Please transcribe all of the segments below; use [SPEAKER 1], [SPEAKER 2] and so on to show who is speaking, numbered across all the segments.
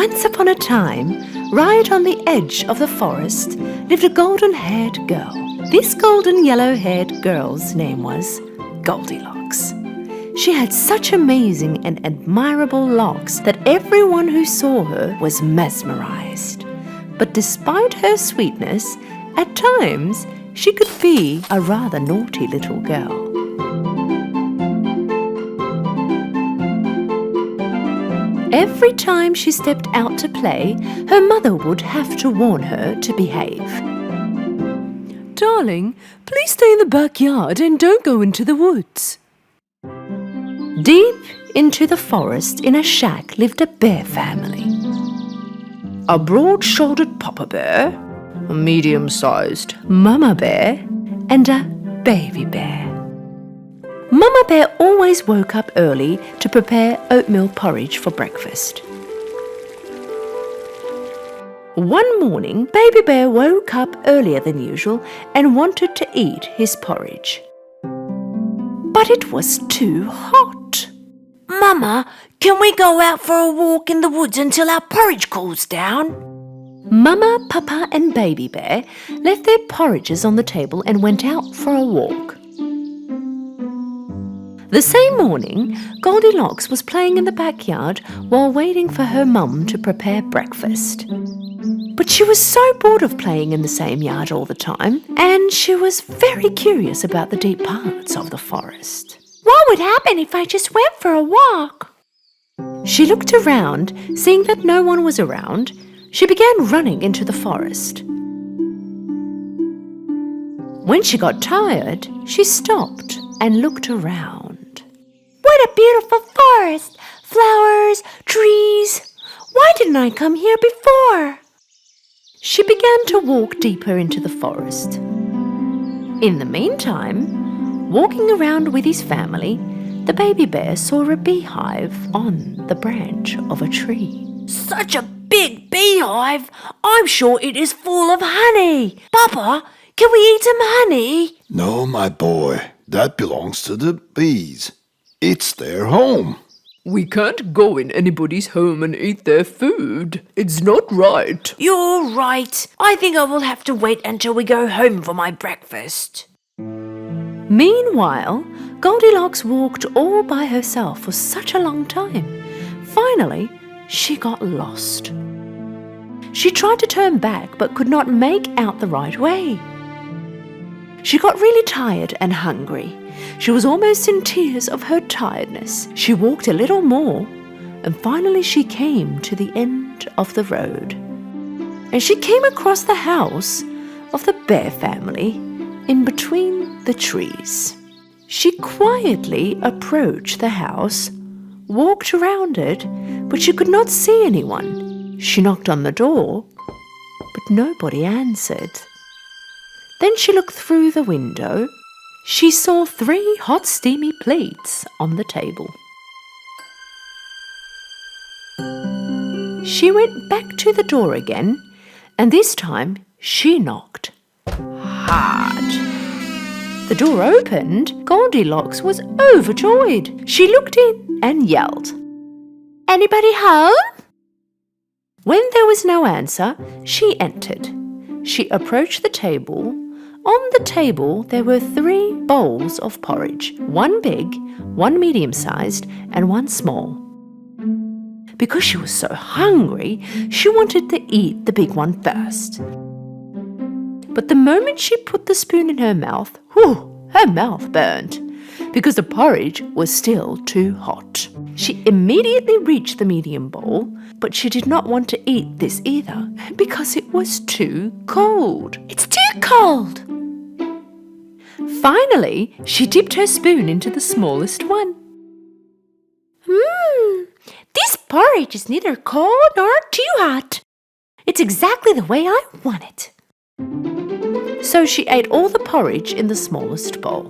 [SPEAKER 1] Once upon a time, right on the edge of the forest, lived a golden-haired girl. This golden yellow-haired girl's name was Goldilocks. She had such amazing and admirable locks that everyone who saw her was mesmerized. But despite her sweetness, at times she could be a rather naughty little girl. Every time she stepped out to play, her mother would have to warn her to behave. "Darling, please stay in the backyard and don't go into the woods." Deep into the forest in a shack lived a bear family. A broad-shouldered papa bear, a medium-sized mama bear, and a baby bear. Mama Bear always woke up early to prepare oatmeal porridge for breakfast. One morning, Baby Bear woke up earlier than usual and wanted to eat his porridge. But it was too hot.
[SPEAKER 2] "Mama, can we go out for a walk in the woods until our porridge cools down?"
[SPEAKER 1] Mama, Papa and Baby Bear left their porridges on the table and went out for a walk. The same morning, Goldilocks was playing in the backyard while waiting for her mum to prepare breakfast. But she was so bored of playing in the same yard all the time, and she was very curious about the deep parts of the forest.
[SPEAKER 2] What would happen if I just went for a walk?
[SPEAKER 1] She looked around, seeing that no one was around. She began running into the forest. When she got tired, she stopped and looked around.
[SPEAKER 2] What a beautiful forest! Flowers, trees. Why didn't I come here before?
[SPEAKER 1] She began to walk deeper into the forest. In the meantime, walking around with his family, the baby bear saw a beehive on the branch of a tree.
[SPEAKER 2] Such a big beehive! I'm sure it is full of honey. Papa, can we eat some honey?
[SPEAKER 3] No, my boy, that belongs to the bees. It's their home.
[SPEAKER 4] We can't go in anybody's home and eat their food. It's not right.
[SPEAKER 2] You're right. I think I will have to wait until we go home for my breakfast.
[SPEAKER 1] Meanwhile, Goldilocks walked all by herself for such a long time. Finally, she got lost. She tried to turn back but could not make out the right way. She got really tired and hungry. She was almost in tears of her tiredness. She walked a little more, and finally she came to the end of the road. And she came across the house of the bear family in between the trees. She quietly approached the house, walked around it, but she could not see anyone. She knocked on the door, but nobody answered. Then she looked through the window. She saw 3 hot steamy plates on the table. She went back to the door again, and this time she knocked hard. The door opened. Goldilocks was overjoyed. She looked in and yelled,
[SPEAKER 2] "Anybody home?"
[SPEAKER 1] When there was no answer, she entered. She approached the table. On the table, there were 3 bowls of porridge, 1 big, 1 medium-sized, and 1 small. Because she was so hungry, she wanted to eat the big one first. But the moment she put the spoon in her mouth, her mouth burned, because the porridge was still too hot. She immediately reached the medium bowl, but she did not want to eat this either, because it was too cold.
[SPEAKER 2] It's too cold!
[SPEAKER 1] Finally, she dipped her spoon into the smallest one.
[SPEAKER 2] This porridge is neither cold nor too hot. It's exactly the way I want it.
[SPEAKER 1] So she ate all the porridge in the smallest bowl.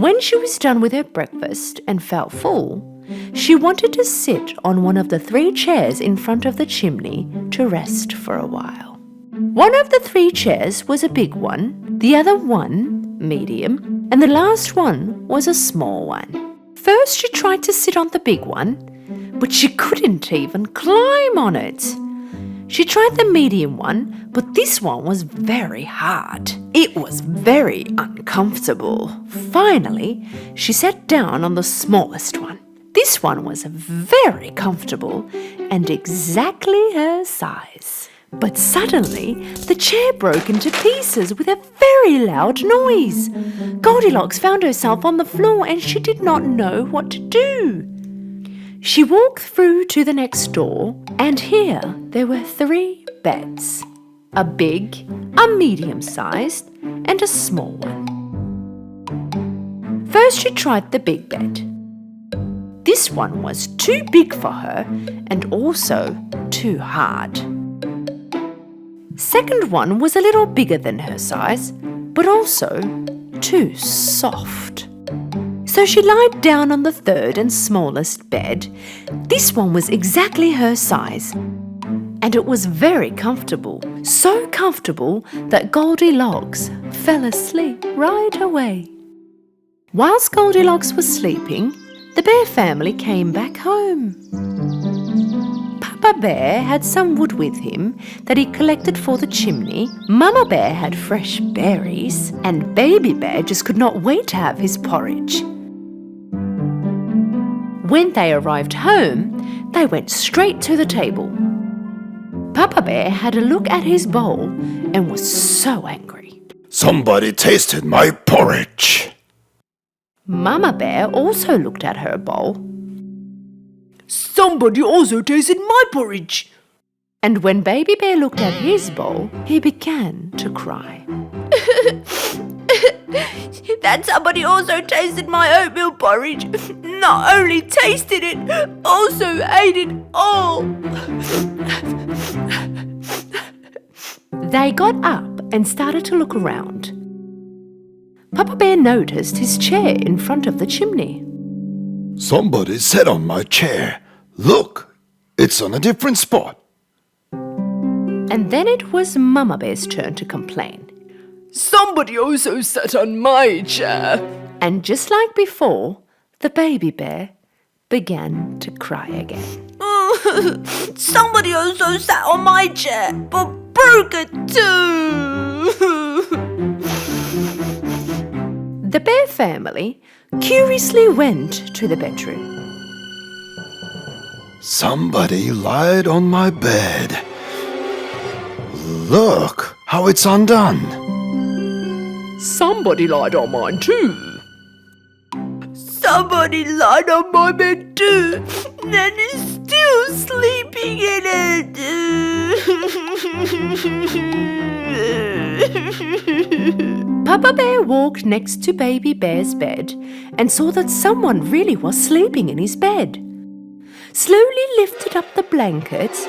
[SPEAKER 1] When she was done with her breakfast and felt full, she wanted to sit on one of the 3 chairs in front of the chimney to rest for a while. One of the 3 chairs was a big one, the other one medium, and the last one was a small one. first she tried to sit on the big one, but she couldn't even climb on it. She tried the medium one, but this one was very hard. It was very uncomfortable. Finally, she sat down on the smallest one. This one was very comfortable and exactly her size. But suddenly, the chair broke into pieces with a very loud noise. Goldilocks found herself on the floor and she did not know what to do. She walked through to the next door, and here there were 3 beds. A big, a medium-sized, and a small one. First she tried the big bed. This one was too big for her and also too hard. Second one was a little bigger than her size, but also too soft. So she lied down on the third and smallest bed. This one was exactly her size, and it was very comfortable. So comfortable that Goldilocks fell asleep right away. Whilst Goldilocks was sleeping, the bear family came back home. Papa Bear had some wood with him that he collected for the chimney. Mama Bear had fresh berries, and Baby Bear just could not wait to have his porridge. When they arrived home, they went straight to the table. Papa Bear had a look at his bowl and was so angry.
[SPEAKER 3] Somebody tasted my porridge.
[SPEAKER 1] Mama Bear also looked at her bowl.
[SPEAKER 4] Somebody also tasted my porridge.
[SPEAKER 1] And when Baby Bear looked at his bowl, he began to cry.
[SPEAKER 2] That somebody also tasted my oatmeal porridge. Not only tasted it, also ate it all.
[SPEAKER 1] They got up and started to look around. Papa Bear noticed his chair in front of the chimney.
[SPEAKER 3] Somebody sat on my chair. Look, it's on a different spot.
[SPEAKER 1] And then it was Mama Bear's turn to complain.
[SPEAKER 4] Somebody also sat on my chair.
[SPEAKER 1] And just like before, the Baby Bear began to cry again.
[SPEAKER 2] Somebody also sat on my chair, but broke it too.
[SPEAKER 1] The bear family curiously went to the bedroom.
[SPEAKER 3] Somebody lied on my bed. Look how it's undone.
[SPEAKER 4] Somebody lied on mine too.
[SPEAKER 2] Somebody lied on my bed too, and is still sleeping in it.
[SPEAKER 1] Papa Bear walked next to Baby Bear's bed and saw that someone really was sleeping in his bed. Slowly lifted up the blankets,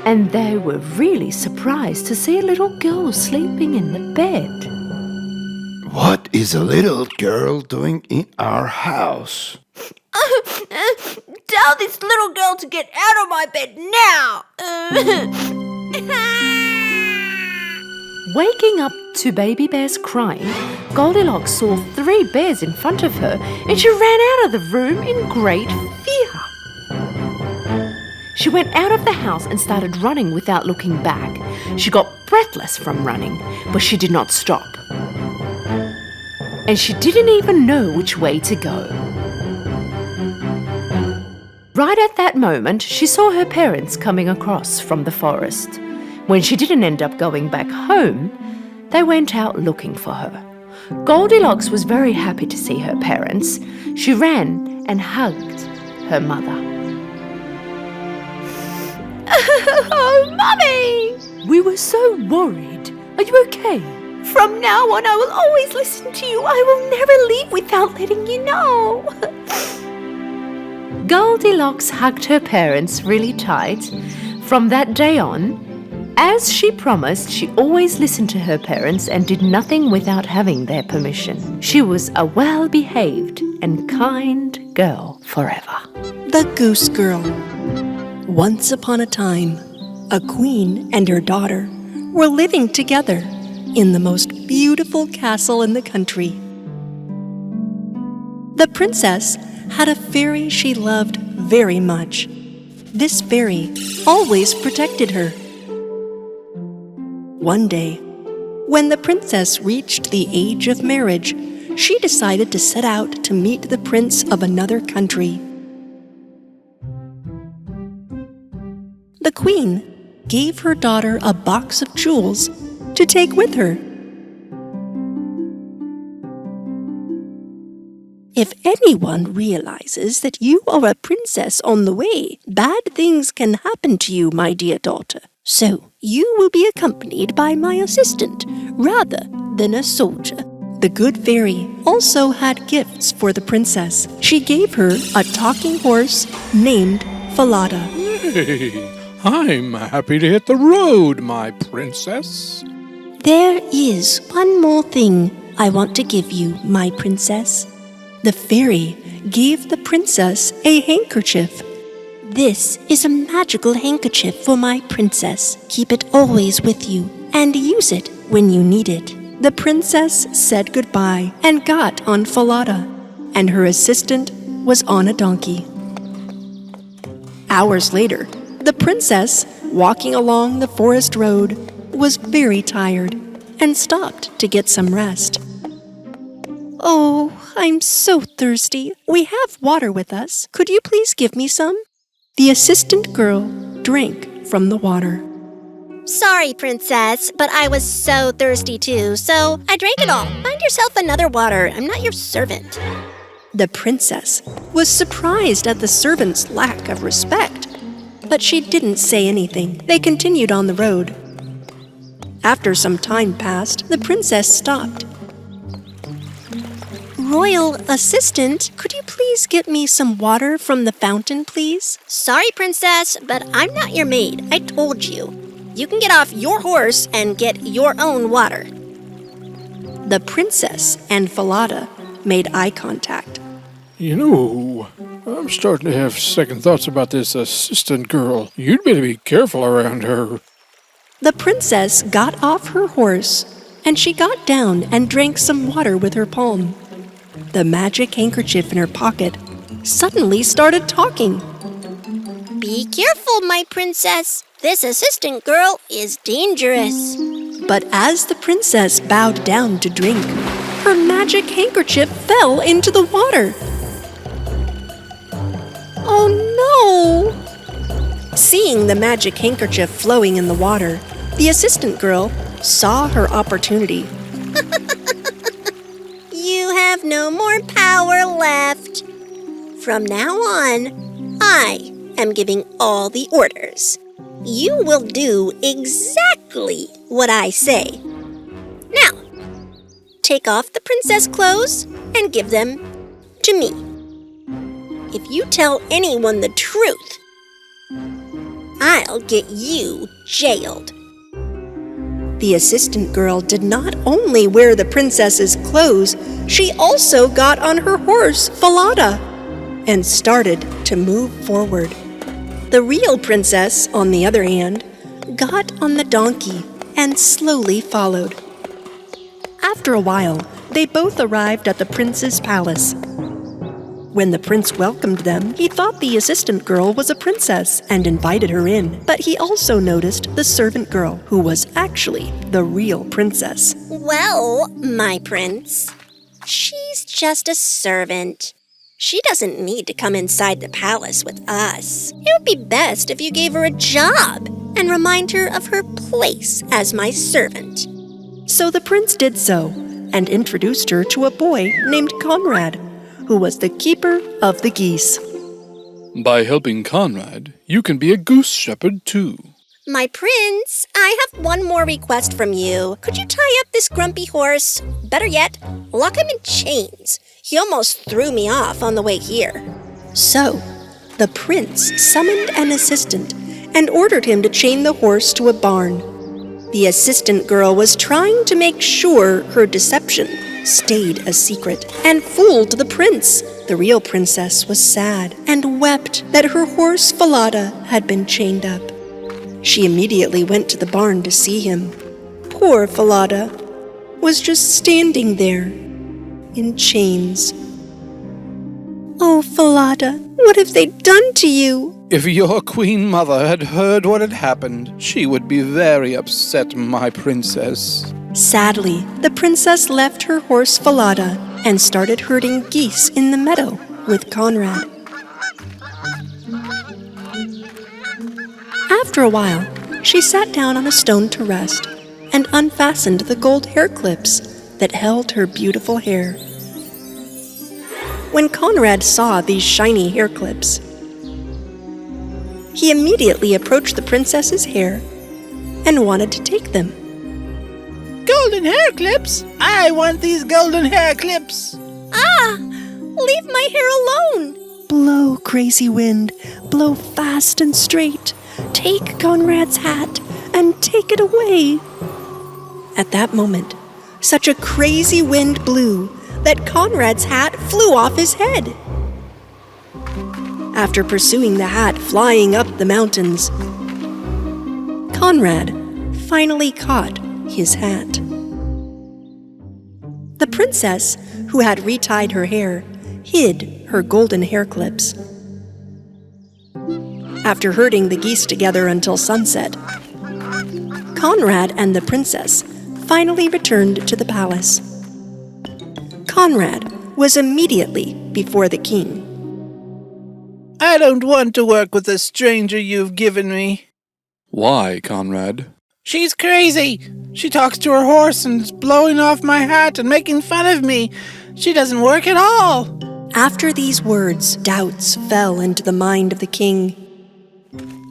[SPEAKER 1] and they were really surprised to see a little girl sleeping in the bed.
[SPEAKER 3] What is a little girl doing in our house?
[SPEAKER 2] Tell this little girl to get out of my bed now.
[SPEAKER 1] Waking up to Baby Bear's crying, Goldilocks saw 3 bears in front of her and she ran out of the room in great fear. She went out of the house and started running without looking back. She got breathless from running, but she did not stop. And she didn't even know which way to go. Right at that moment, she saw her parents coming across from the forest. When she didn't end up going back home, they went out looking for her. Goldilocks was very happy to see her parents. She ran and hugged her mother.
[SPEAKER 2] Oh, Mummy!
[SPEAKER 1] We were so worried. Are you okay?
[SPEAKER 2] From now on, I will always listen to you. I will never leave without letting you know.
[SPEAKER 1] Goldilocks hugged her parents really tight. From that day on, as she promised, she always listened to her parents and did nothing without having their permission. She was a well-behaved and kind girl forever.
[SPEAKER 5] The Goose Girl. Once upon a time, a queen and her daughter were living together in the most beautiful castle in the country. The princess had a fairy she loved very much. This fairy always protected her. One day, when the princess reached the age of marriage, she decided to set out to meet the prince of another country. The queen gave her daughter a box of jewels to take with her. If anyone realizes that you are a princess on the way, bad things can happen to you, my dear daughter. So you will be accompanied by my assistant rather than a soldier. The good fairy also had gifts for the princess. She gave her a talking horse named Falada.
[SPEAKER 6] Hey, I'm happy to hit the road, my princess.
[SPEAKER 5] There is one more thing I want to give you, my princess. The fairy gave the princess a handkerchief. This is a magical handkerchief for my princess. Keep it always with you and use it when you need it. The princess said goodbye and got on Falada, and her assistant was on a donkey. Hours later, the princess, walking along the forest road, was very tired and stopped to get some rest. Oh, I'm so thirsty. We have water with us. Could you please give me some? The assistant girl drank from the water.
[SPEAKER 7] Sorry, princess, but I was so thirsty too, so I drank it all. Find yourself another water. I'm not your servant.
[SPEAKER 5] The princess was surprised at the servant's lack of respect, but she didn't say anything. They continued on the road. After some time passed, the princess stopped. Royal assistant, could you please get me some water from the fountain, please?
[SPEAKER 7] Sorry, princess, but I'm not your maid. I told you. You can get off your horse and get your own water.
[SPEAKER 5] The princess and Falada made eye contact.
[SPEAKER 6] You know, I'm starting to have second thoughts about this assistant girl. You'd better be careful around her.
[SPEAKER 5] The princess got off her horse, and she got down and drank some water with her palm. The magic handkerchief in her pocket suddenly started talking.
[SPEAKER 7] Be careful, my princess. This assistant girl is dangerous.
[SPEAKER 5] But as the princess bowed down to drink, her magic handkerchief fell into the water. Oh no! Seeing the magic handkerchief flowing in the water, the assistant girl saw her opportunity.
[SPEAKER 7] You have no more power left. From now on, I am giving all the orders. You will do exactly what I say. Now, take off the princess clothes and give them to me. If you tell anyone the truth, I'll get you jailed. The assistant girl did not only wear the princess's clothes, she also got on her horse, Falada, and started to move forward. The real princess, on the other hand, got on the donkey and slowly followed. After a while, they both arrived at the prince's palace. When the prince welcomed them, he thought the assistant girl was a princess and invited her in. But he also noticed the servant girl, who was actually the real princess. Well, my prince, she's just a servant. She doesn't need to come inside the palace with us. It would be best if you gave her a job and remind her of her place as my servant.
[SPEAKER 5] So the prince did so and introduced her to a boy named Conrad, who was the keeper of the geese.
[SPEAKER 6] By helping Conrad, you can be a goose shepherd too.
[SPEAKER 7] My prince, I have one more request from you. Could you tie up this grumpy horse? Better yet, lock him in chains. He almost threw me off on the way here.
[SPEAKER 5] So, the prince summoned an assistant and ordered him to chain the horse to a barn. The assistant girl was trying to make sure her deception stayed a secret and fooled the prince. The real princess was sad and wept that her horse Falada had been chained up. She immediately went to the barn to see him. Poor Falada was just standing there in chains. Oh, Falada, what have they done to you?
[SPEAKER 6] If your queen mother had heard what had happened, she would be very upset, my princess.
[SPEAKER 5] Sadly, the princess left her horse Falada and started herding geese in the meadow with Conrad. After a while, she sat down on a stone to rest and unfastened the gold hair clips that held her beautiful hair. When Conrad saw these shiny hair clips, he immediately approached the princess's hair and wanted to take them.
[SPEAKER 8] Golden hair clips? I want these golden hair clips.
[SPEAKER 7] Leave my hair alone.
[SPEAKER 5] Blow, crazy wind, blow fast and straight. Take Conrad's hat and take it away. At that moment, such a crazy wind blew that Conrad's hat flew off his head. After pursuing the hat flying up the mountains, Conrad finally caught his hat. The princess, who had retied her hair, hid her golden hair clips. After herding the geese together until sunset, Conrad and the princess finally returned to the palace. Conrad was immediately before the king.
[SPEAKER 8] I don't want to work with the stranger you've given me.
[SPEAKER 6] Why, Conrad?
[SPEAKER 8] She's crazy. She talks to her horse and is blowing off my hat and making fun of me. She doesn't work at all.
[SPEAKER 5] After these words, doubts fell into the mind of the king.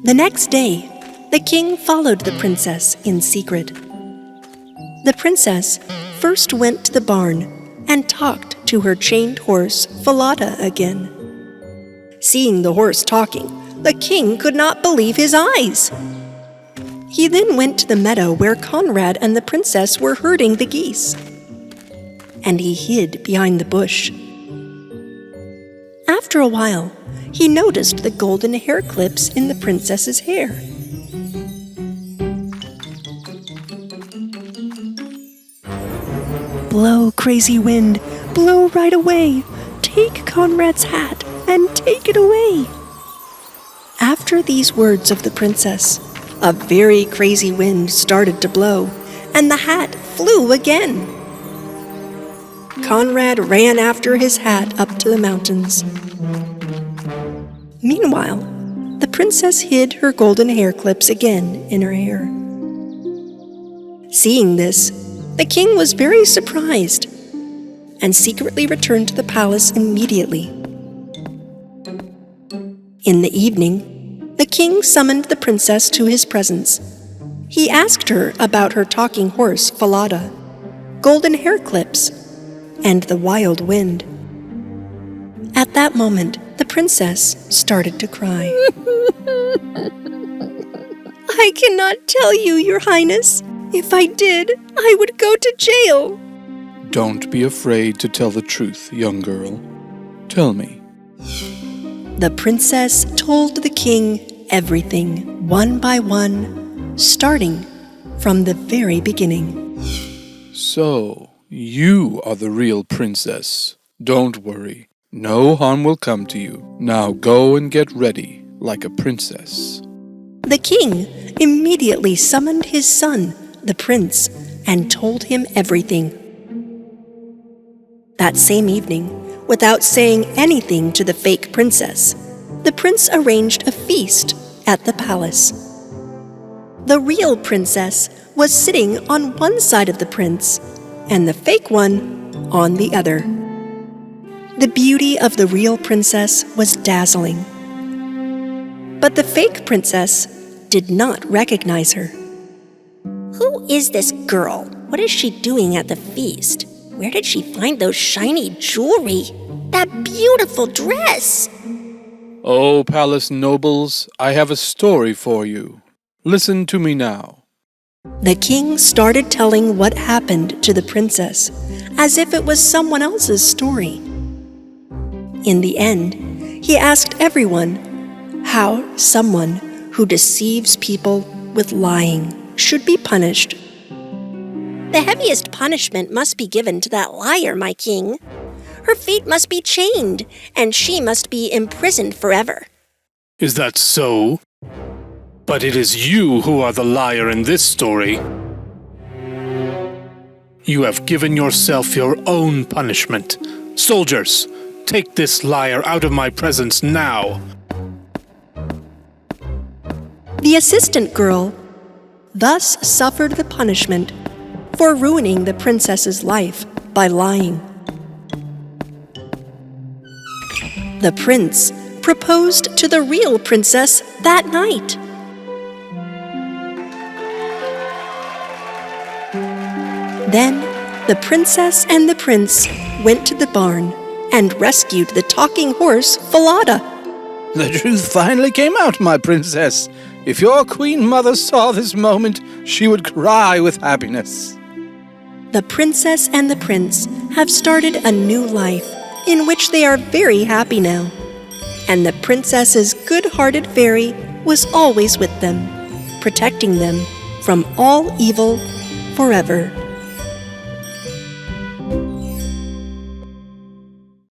[SPEAKER 5] The next day, the king followed the princess in secret. The princess first went to the barn and talked to her chained horse, Falada, again. Seeing the horse talking, the king could not believe his eyes. He then went to the meadow where Conrad and the princess were herding the geese, and he hid behind the bush. After a while, he noticed the golden hair clips in the princess's hair. Blow, crazy wind, blow right away. Take Conrad's hat and take it away. After these words of the princess, a very crazy wind started to blow, and the hat flew again. Conrad ran after his hat up to the mountains. Meanwhile, the princess hid her golden hair clips again in her hair. Seeing this, the king was very surprised and secretly returned to the palace immediately. In the evening, the king summoned the princess to his presence. He asked her about her talking horse, Falada, golden hair clips, and the wild wind. At that moment, the princess started to cry. I cannot tell you, Your Highness. If I did, I would go to jail.
[SPEAKER 6] Don't be afraid to tell the truth, young girl. Tell me.
[SPEAKER 5] The princess told the king everything, one by one, starting from the very beginning.
[SPEAKER 6] So, you are the real princess. Don't worry. No harm will come to you. Now go and get ready like a princess.
[SPEAKER 5] The king immediately summoned his son, the prince, and told him everything. That same evening, without saying anything to the fake princess, the prince arranged a feast at the palace. The real princess was sitting on one side of the prince, and the fake one on the other. The beauty of the real princess was dazzling. But the fake princess did not recognize her.
[SPEAKER 7] Who is this girl? What is she doing at the feast? Where did she find those shiny jewelry? That beautiful dress!
[SPEAKER 6] Oh, palace nobles, I have a story for you. Listen to me now.
[SPEAKER 5] The king started telling what happened to the princess, as if it was someone else's story. In the end, he asked everyone how someone who deceives people with lying should be punished.
[SPEAKER 7] The heaviest punishment must be given to that liar, my king. Her feet must be chained, and she must be imprisoned forever.
[SPEAKER 6] Is that so? But it is you who are the liar in this story. You have given yourself your own punishment. Soldiers, take this liar out of my presence now.
[SPEAKER 5] The assistant girl thus suffered the punishment for ruining the princess's life by lying. The prince proposed to the real princess that night. Then the princess and the prince went to the barn and rescued the talking horse, Falada.
[SPEAKER 8] The truth finally came out, my princess. If your queen mother saw this moment, she would cry with happiness.
[SPEAKER 5] The princess and the prince have started a new life in which they are very happy now. And the princess's good-hearted fairy was always with them, protecting them from all evil forever.